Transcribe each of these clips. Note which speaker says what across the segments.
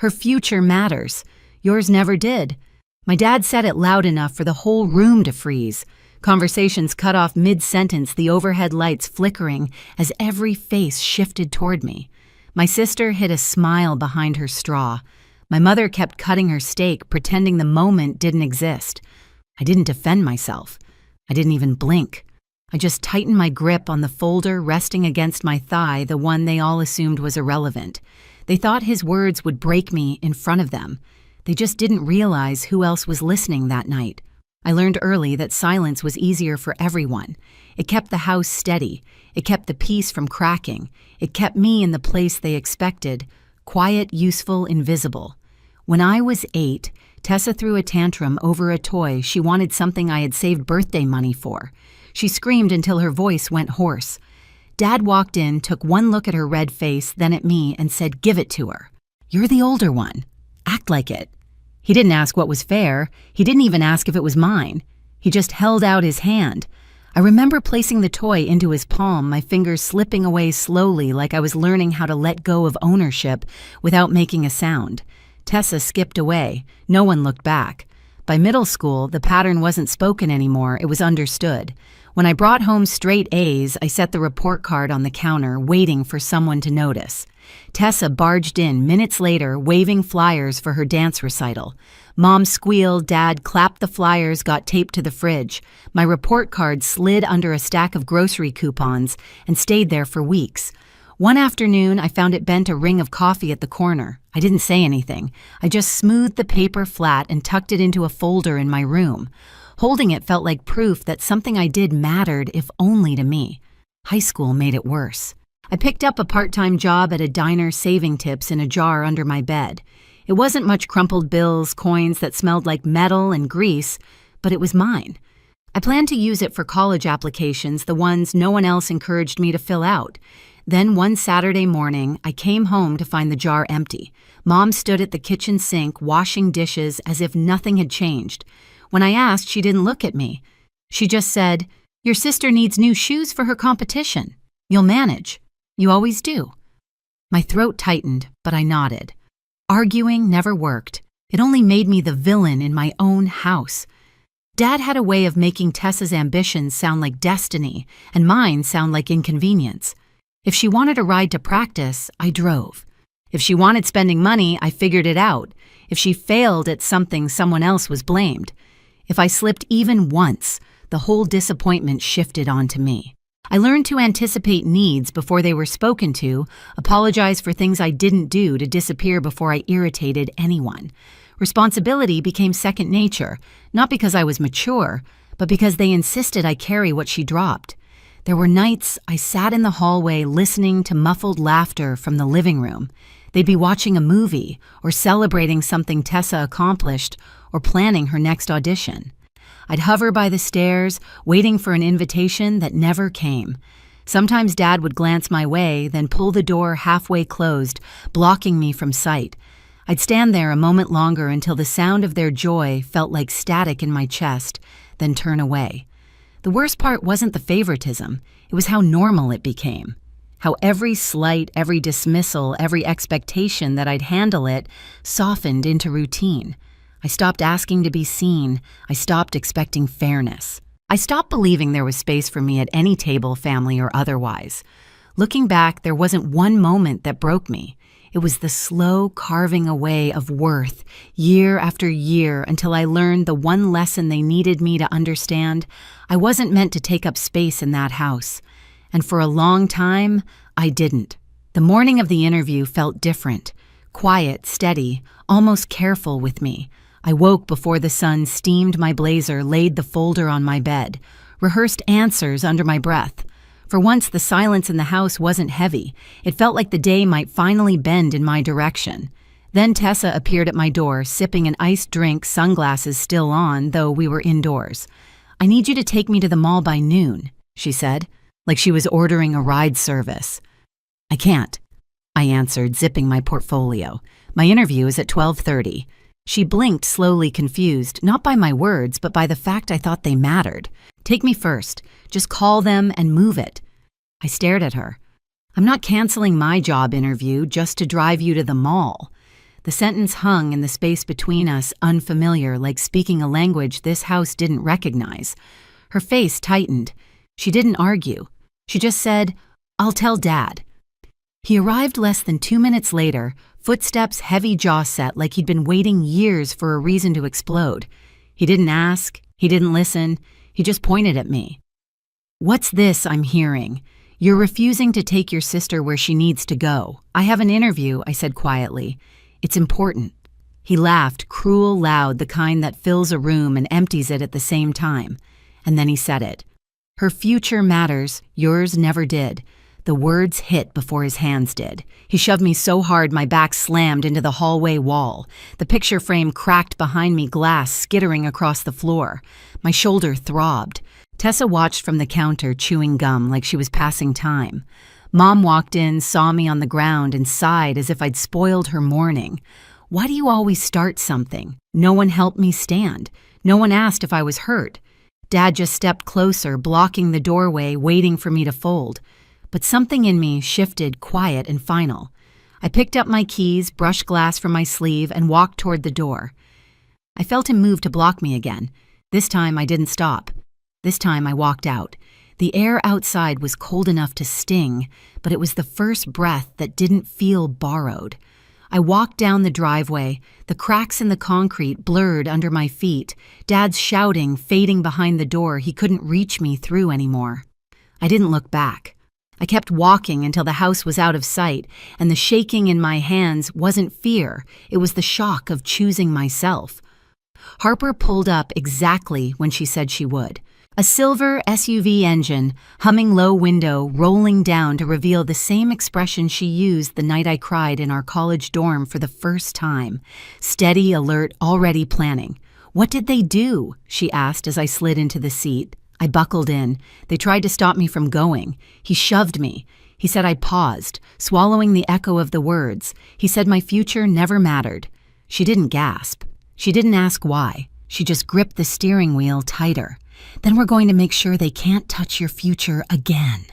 Speaker 1: Her future matters. Yours never did. My dad said it loud enough for the whole room to freeze. Conversations cut off mid-sentence, the overhead lights flickering as every face shifted toward me. My sister hid a smile behind her straw. My mother kept cutting her steak, pretending the moment didn't exist. I didn't defend myself. I didn't even blink. I just tightened my grip on the folder resting against my thigh, the one they all assumed was irrelevant. They thought his words would break me in front of them. They just didn't realize who else was listening that night. I learned early that silence was easier for everyone. It kept the house steady. It kept the peace from cracking. It kept me in the place they expected, quiet, useful, invisible. When I was 8, Tessa threw a tantrum over a toy. She wanted something I had saved birthday money for. She screamed until her voice went hoarse. Dad walked in, took one look at her red face, then at me, and said, "Give it to her. You're the older one. Act like it." He didn't ask what was fair. He didn't even ask if it was mine. He just held out his hand. I remember placing the toy into his palm, my fingers slipping away slowly like I was learning how to let go of ownership without making a sound. Tessa skipped away. No one looked back. By middle school, the pattern wasn't spoken anymore, it was understood. When I brought home straight A's, I set the report card on the counter, waiting for someone to notice. Tessa barged in minutes later, waving flyers for her dance recital. Mom squealed, Dad clapped the flyers, got taped to the fridge. My report card slid under a stack of grocery coupons and stayed there for weeks. One afternoon, I found it bent a ring of coffee at the corner. I didn't say anything. I just smoothed the paper flat and tucked it into a folder in my room. Holding it felt like proof that something I did mattered, if only to me. High school made it worse. I picked up a part-time job at a diner, saving tips in a jar under my bed. It wasn't much crumpled bills, coins that smelled like metal and grease, but it was mine. I planned to use it for college applications, the ones no one else encouraged me to fill out. Then one Saturday morning, I came home to find the jar empty. Mom stood at the kitchen sink, washing dishes as if nothing had changed. When I asked, she didn't look at me. She just said, "Your sister needs new shoes for her competition. You'll manage. You always do." My throat tightened, but I nodded. Arguing never worked. It only made me the villain in my own house. Dad had a way of making Tessa's ambitions sound like destiny, and mine sound like inconvenience. If she wanted a ride to practice, I drove. If she wanted spending money, I figured it out. If she failed at something, someone else was blamed. If I slipped even once, the whole disappointment shifted onto me. I learned to anticipate needs before they were spoken to, apologize for things I didn't do to disappear before I irritated anyone. Responsibility became second nature, not because I was mature, but because they insisted I carry what she dropped. There were nights I sat in the hallway listening to muffled laughter from the living room. They'd be watching a movie, or celebrating something Tessa accomplished, or planning her next audition. I'd hover by the stairs, waiting for an invitation that never came. Sometimes Dad would glance my way, then pull the door halfway closed, blocking me from sight. I'd stand there a moment longer until the sound of their joy felt like static in my chest, then turn away. The worst part wasn't the favoritism, it was how normal it became. How every slight, every dismissal, every expectation that I'd handle it softened into routine. I stopped asking to be seen. I stopped expecting fairness. I stopped believing there was space for me at any table, family or otherwise. Looking back, there wasn't one moment that broke me. It was the slow carving away of worth, year after year, until I learned the one lesson they needed me to understand. I wasn't meant to take up space in that house. And for a long time, I didn't. The morning of the interview felt different. Quiet, steady, almost careful with me. I woke before the sun steamed my blazer, laid the folder on my bed, rehearsed answers under my breath. For once, the silence in the house wasn't heavy. It felt like the day might finally bend in my direction. Then Tessa appeared at my door, sipping an iced drink, sunglasses still on, though we were indoors. "I need you to take me to the mall by noon," she said, like she was ordering a ride service. "I can't," I answered, zipping my portfolio. "My interview is at 12:30. She blinked, slowly confused, not by my words, but by the fact I thought they mattered. "Take me first. Just call them and move it." I stared at her. "I'm not canceling my job interview just to drive you to the mall." The sentence hung in the space between us, unfamiliar, like speaking a language this house didn't recognize. Her face tightened. She didn't argue. She just said, "I'll tell Dad." He arrived less than 2 minutes later, footsteps heavy, jaw set like he'd been waiting years for a reason to explode. He didn't ask. He didn't listen. He just pointed at me. "What's this I'm hearing? You're refusing to take your sister where she needs to go. I have an interview," I said quietly. "It's important." He laughed, cruel loud, the kind that fills a room and empties it at the same time. And then he said it. "Her future matters, yours never did." The words hit before his hands did. He shoved me so hard my back slammed into the hallway wall. The picture frame cracked behind me, glass skittering across the floor. My shoulder throbbed. Tessa watched from the counter, chewing gum like she was passing time. Mom walked in, saw me on the ground, and sighed as if I'd spoiled her morning. "Why do you always start something? No one helped me stand. No one asked if I was hurt." Dad just stepped closer, blocking the doorway, waiting for me to fold. But something in me shifted, quiet and final. I picked up my keys, brushed glass from my sleeve, and walked toward the door. I felt him move to block me again. This time I didn't stop. This time I walked out. The air outside was cold enough to sting, but it was the first breath that didn't feel borrowed. I walked down the driveway, the cracks in the concrete blurred under my feet, Dad's shouting fading behind the door he couldn't reach me through anymore. I didn't look back. I kept walking until the house was out of sight, and the shaking in my hands wasn't fear, it was the shock of choosing myself. Harper pulled up exactly when she said she would. A silver SUV engine, humming low window, rolling down to reveal the same expression she used the night I cried in our college dorm for the first time. Steady, alert, already planning. "What did they do?" she asked as I slid into the seat. I buckled in. They tried to stop me from going. He shoved me. He said I paused, swallowing the echo of the words. He said my future never mattered. She didn't gasp. She didn't ask why. She just gripped the steering wheel tighter. "Then we're going to make sure they can't touch your future again."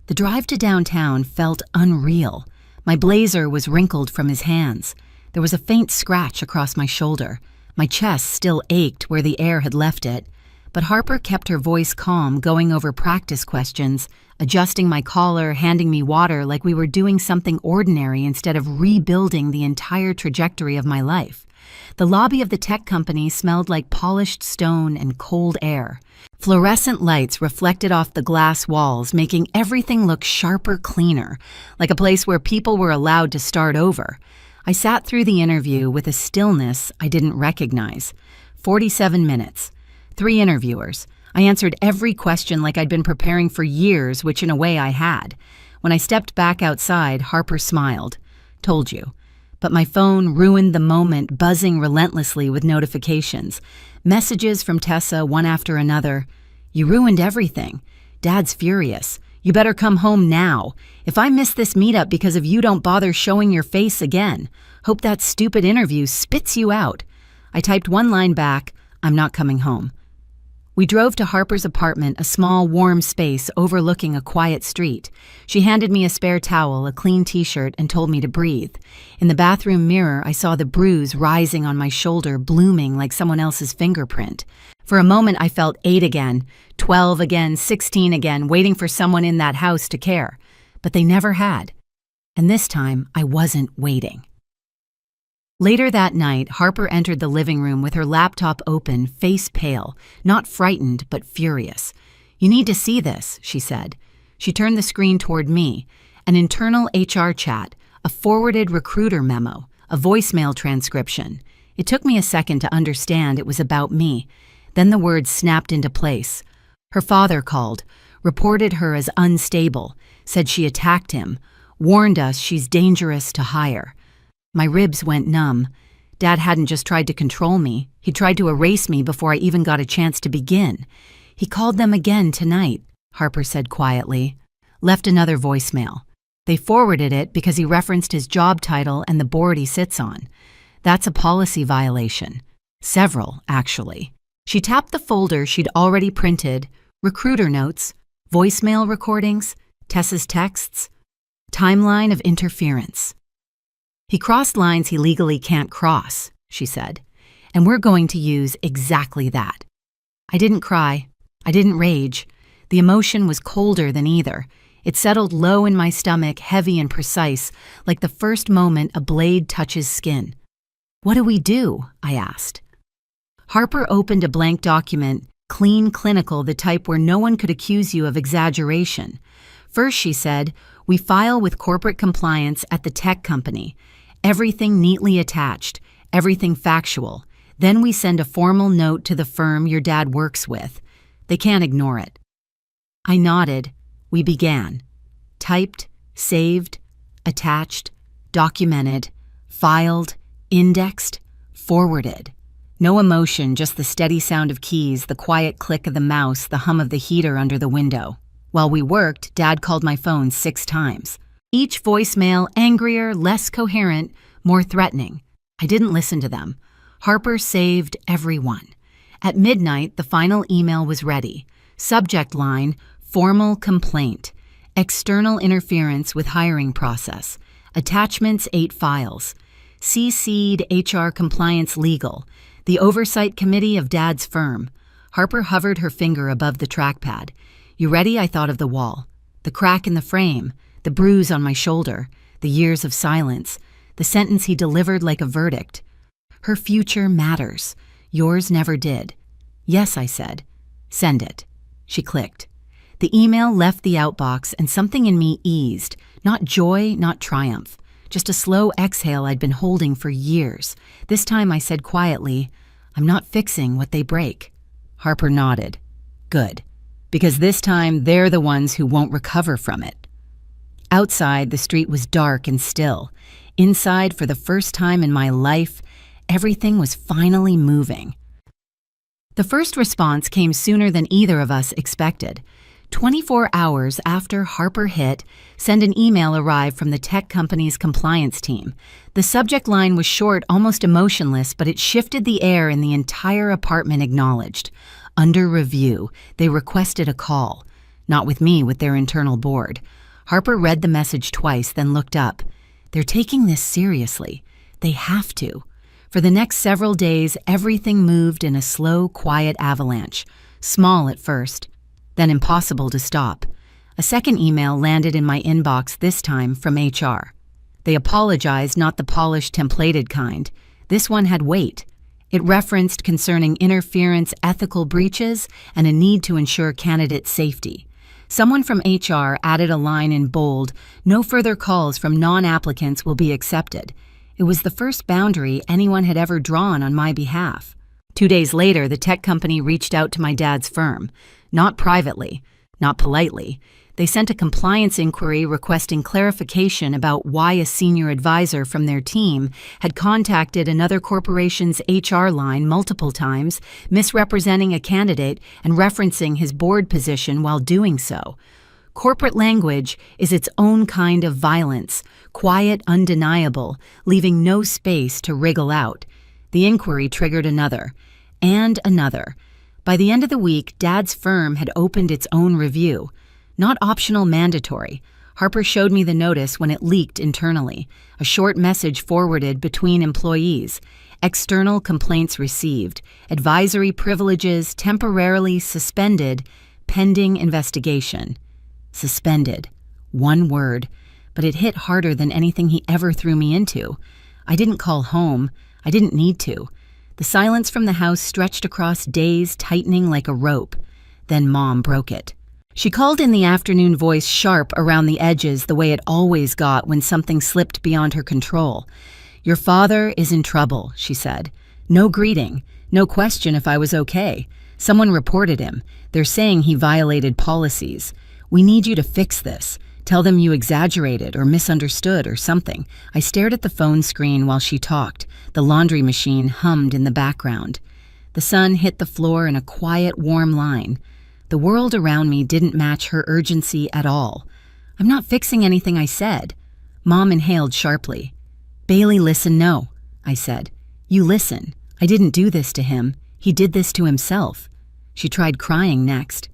Speaker 1: The drive to downtown felt unreal. My blazer was wrinkled from his hands. There was a faint scratch across my shoulder. My chest still ached where the air had left it. But Harper kept her voice calm, going over practice questions, adjusting my collar, handing me water like we were doing something ordinary instead of rebuilding the entire trajectory of my life. The lobby of the tech company smelled like polished stone and cold air. Fluorescent lights reflected off the glass walls, making everything look sharper, cleaner, like a place where people were allowed to start over. I sat through the interview with a stillness I didn't recognize. 47 minutes. 3 interviewers. I answered every question like I'd been preparing for years, which in a way I had. When I stepped back outside, Harper smiled. "Told you." But my phone ruined the moment, buzzing relentlessly with notifications. Messages from Tessa, one after another. "You ruined everything. Dad's furious. You better come home now. If I miss this meetup because of you, don't bother showing your face again. Hope that stupid interview spits you out." I typed one line back, "I'm not coming home." We drove to Harper's apartment, a small, warm space overlooking a quiet street. She handed me a spare towel, a clean t-shirt, and told me to breathe. In the bathroom mirror, I saw the bruise rising on my shoulder, blooming like someone else's fingerprint. For a moment, I felt 8 again, 12 again, 16 again, waiting for someone in that house to care. But they never had. And this time, I wasn't waiting. Later that night, Harper entered the living room with her laptop open, face pale, not frightened but furious. "You need to see this," she said. She turned the screen toward me. An internal HR chat, a forwarded recruiter memo, a voicemail transcription. It took me a second to understand it was about me. Then the words snapped into place. Her father called, reported her as unstable, said she attacked him, warned us she's dangerous to hire. My ribs went numb. Dad hadn't just tried to control me. He tried to erase me before I even got a chance to begin. "He called them again tonight," Harper said quietly. Left another voicemail. They forwarded it because he referenced his job title and the board he sits on. That's a policy violation. Several, actually. She tapped the folder she'd already printed, recruiter notes, voicemail recordings, Tessa's texts, timeline of interference. He crossed lines he legally can't cross, she said, and we're going to use exactly that. I didn't cry. I didn't rage. The emotion was colder than either. It settled low in my stomach, heavy and precise, like the first moment a blade touches skin. What do we do? I asked. Harper opened a blank document, clean, clinical, the type where no one could accuse you of exaggeration. First, she said, we file with corporate compliance at the tech company. Everything neatly attached, everything factual. Then we send a formal note to the firm your dad works with. They can't ignore it. I nodded. We began. Typed, saved, attached, documented, filed, indexed, forwarded. No emotion, just the steady sound of keys, the quiet click of the mouse, the hum of the heater under the window. While we worked, Dad called my phone 6 times. Each voicemail angrier, less coherent, more threatening. I didn't listen to them. Harper saved everyone. At midnight, the final email was ready. Subject line, formal complaint. External interference with hiring process. Attachments 8 files. CC'd HR Compliance Legal. The oversight committee of Dad's firm. Harper hovered her finger above the trackpad. You ready? I thought of the wall. The crack in the frame. The bruise on my shoulder. The years of silence. The sentence he delivered like a verdict. Her future matters. Yours never did. Yes, I said. Send it. She clicked. The email left the outbox and something in me eased. Not joy, not triumph. Just a slow exhale I'd been holding for years. This time I said quietly, I'm not fixing what they break. Harper nodded. Good. Because this time they're the ones who won't recover from it. Outside, the street was dark and still. Inside, for the first time in my life, everything was finally moving. The first response came sooner than either of us expected. 24 hours after Harper hit, send an email arrived from the tech company's compliance team. The subject line was short, almost emotionless, but it shifted the air and the entire apartment acknowledged. Under review, they requested a call. Not with me, with their internal board. Harper read the message twice, then looked up. They're taking this seriously. They have to. For the next several days, everything moved in a slow, quiet avalanche. Small at first, then impossible to stop. A second email landed in my inbox, this time from HR. They apologized, not the polished, templated kind. This one had weight. It referenced concerning interference, ethical breaches, and a need to ensure candidate safety. Someone from HR added a line in bold, no further calls from non-applicants will be accepted. It was the first boundary anyone had ever drawn on my behalf. 2 days later, the tech company reached out to my dad's firm. Not privately, not politely. They sent a compliance inquiry requesting clarification about why a senior advisor from their team had contacted another corporation's HR line multiple times, misrepresenting a candidate and referencing his board position while doing so. Corporate language is its own kind of violence, quiet, undeniable, leaving no space to wriggle out. The inquiry triggered another, and another. By the end of the week, Dad's firm had opened its own review. Not optional, mandatory. Harper showed me the notice when it leaked internally. A short message forwarded between employees. External complaints received. Advisory privileges temporarily suspended, pending investigation. Suspended. One word. But it hit harder than anything he ever threw me into. I didn't call home. I didn't need to. The silence from the house stretched across days, tightening like a rope. Then Mom broke it. She called in the afternoon, voice sharp around the edges the way it always got when something slipped beyond her control. Your father is in trouble, she said. No greeting, no question if I was okay. Someone reported him. They're saying he violated policies. We need you to fix this. Tell them you exaggerated or misunderstood or something. I stared at the phone screen while she talked. The laundry machine hummed in the background. The sun hit the floor in a quiet, warm line. The world around me didn't match her urgency at all. I'm not fixing anything, I said. Mom inhaled sharply. Bailey, listen, no, I said. You listen. I didn't do this to him. He did this to himself. She tried crying next.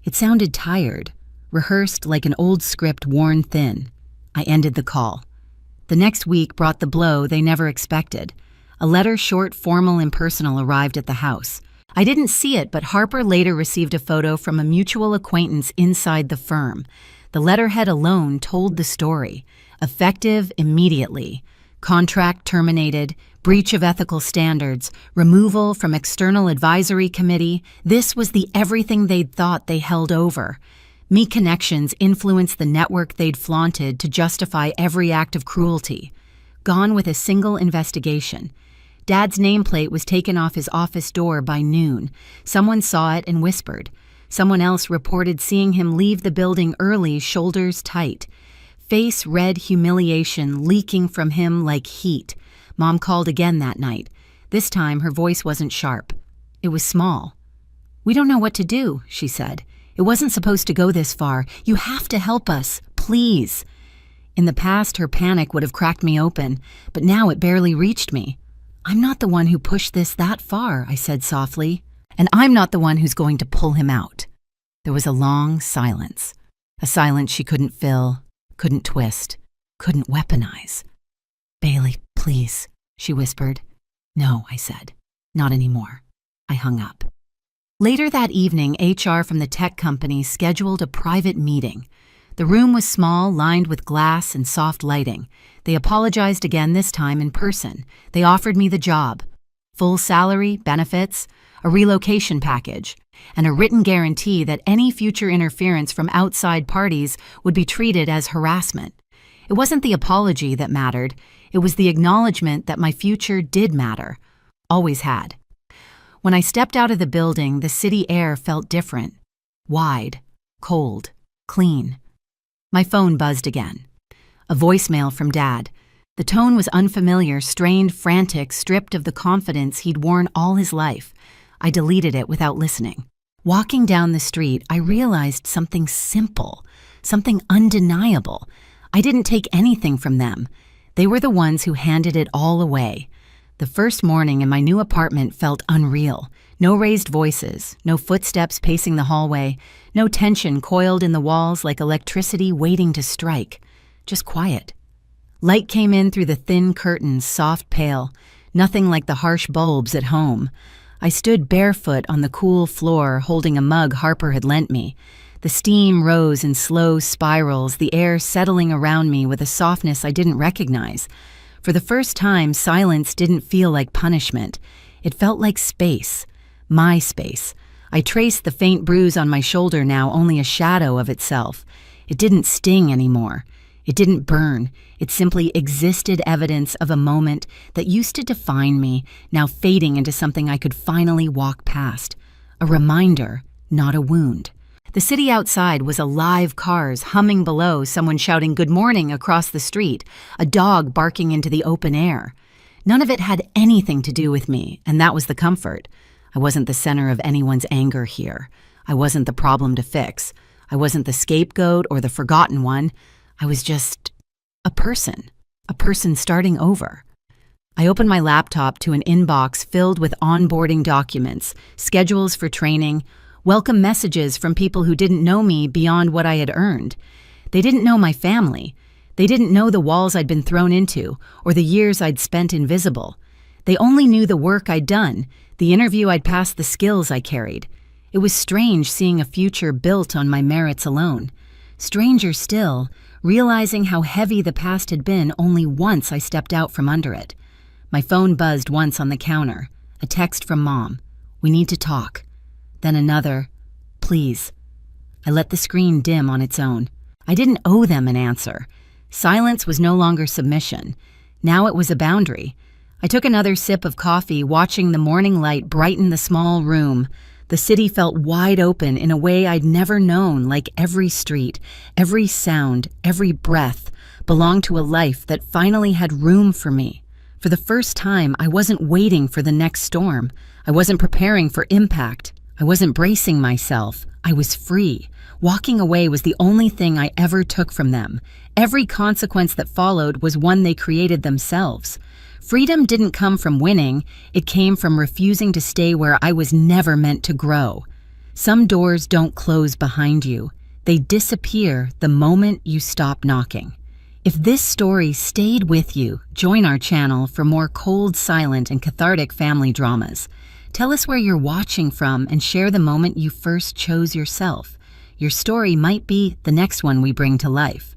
Speaker 1: It sounded tired, rehearsed like an old script worn thin. I ended the call. The next week brought the blow they never expected. A letter, short, formal, impersonal, arrived at the house. I didn't see it, but Harper later received a photo from a mutual acquaintance inside the firm. The letterhead alone told the story. Effective immediately. Contract terminated. Breach of ethical standards. Removal from external advisory committee. This was the everything they'd thought they held over. Me connections influenced the network they'd flaunted to justify every act of cruelty. Gone with a single investigation. Dad's nameplate was taken off his office door by noon. Someone saw it and whispered. Someone else reported seeing him leave the building early, shoulders tight. Face red humiliation leaking from him like heat. Mom called again that night. This time her voice wasn't sharp. It was small. "We don't know what to do," she said. "It wasn't supposed to go this far. You have to help us, please." In the past, her panic would have cracked me open, but now it barely reached me. "I'm not the one who pushed this that far," I said softly. "And I'm not the one who's going to pull him out." There was a long silence. A silence she couldn't fill, couldn't twist, couldn't weaponize. "Bailey, please," she whispered. "No," I said. "Not anymore." I hung up. Later that evening, HR from the tech company scheduled a private meeting. The room was small, lined with glass and soft lighting. They apologized again, this time in person. They offered me the job. Full salary, benefits, a relocation package, and a written guarantee that any future interference from outside parties would be treated as harassment. It wasn't the apology that mattered. It was the acknowledgement that my future did matter. Always had. When I stepped out of the building, the city air felt different. Wide, cold, clean. My phone buzzed again. A voicemail from Dad. The tone was unfamiliar, strained, frantic, stripped of the confidence he'd worn all his life. I deleted it without listening. Walking down the street, I realized something simple, something undeniable. I didn't take anything from them. They were the ones who handed it all away. The first morning in my new apartment felt unreal. No raised voices, no footsteps pacing the hallway, no tension coiled in the walls like electricity waiting to strike. Just quiet. Light came in through the thin curtains, soft pale, nothing like the harsh bulbs at home. I stood barefoot on the cool floor, holding a mug Harper had lent me. The steam rose in slow spirals, the air settling around me with a softness I didn't recognize. For the first time, silence didn't feel like punishment. It felt like space. My space. I traced the faint bruise on my shoulder now, only a shadow of itself. It didn't sting anymore. It didn't burn. It simply existed, evidence of a moment that used to define me, now fading into something I could finally walk past. A reminder, not a wound. The city outside was alive, cars humming below, someone shouting good morning across the street, a dog barking into the open air. None of it had anything to do with me, and that was the comfort. I wasn't the center of anyone's anger here. I wasn't the problem to fix. I wasn't the scapegoat or the forgotten one. I was just a person starting over. I opened my laptop to an inbox filled with onboarding documents, schedules for training, welcome messages from people who didn't know me beyond what I had earned. They didn't know my family. They didn't know the walls I'd been thrown into or the years I'd spent invisible. They only knew the work I'd done, the interview I'd passed, the skills I carried. It was strange seeing a future built on my merits alone. Stranger still, realizing how heavy the past had been only once I stepped out from under it. My phone buzzed once on the counter. A text from Mom. "We need to talk." Then another, "Please." I let the screen dim on its own. I didn't owe them an answer. Silence was no longer submission. Now it was a boundary. I took another sip of coffee, watching the morning light brighten the small room. The city felt wide open in a way I'd never known, like every street, every sound, every breath belonged to a life that finally had room for me. For the first time, I wasn't waiting for the next storm. I wasn't preparing for impact. I wasn't bracing myself. I was free. Walking away was the only thing I ever took from them. Every consequence that followed was one they created themselves. Freedom didn't come from winning. It came from refusing to stay where I was never meant to grow. Some doors don't close behind you. They disappear the moment you stop knocking. If this story stayed with you, join our channel for more cold, silent, and cathartic family dramas. Tell us where you're watching from and share the moment you first chose yourself. Your story might be the next one we bring to life.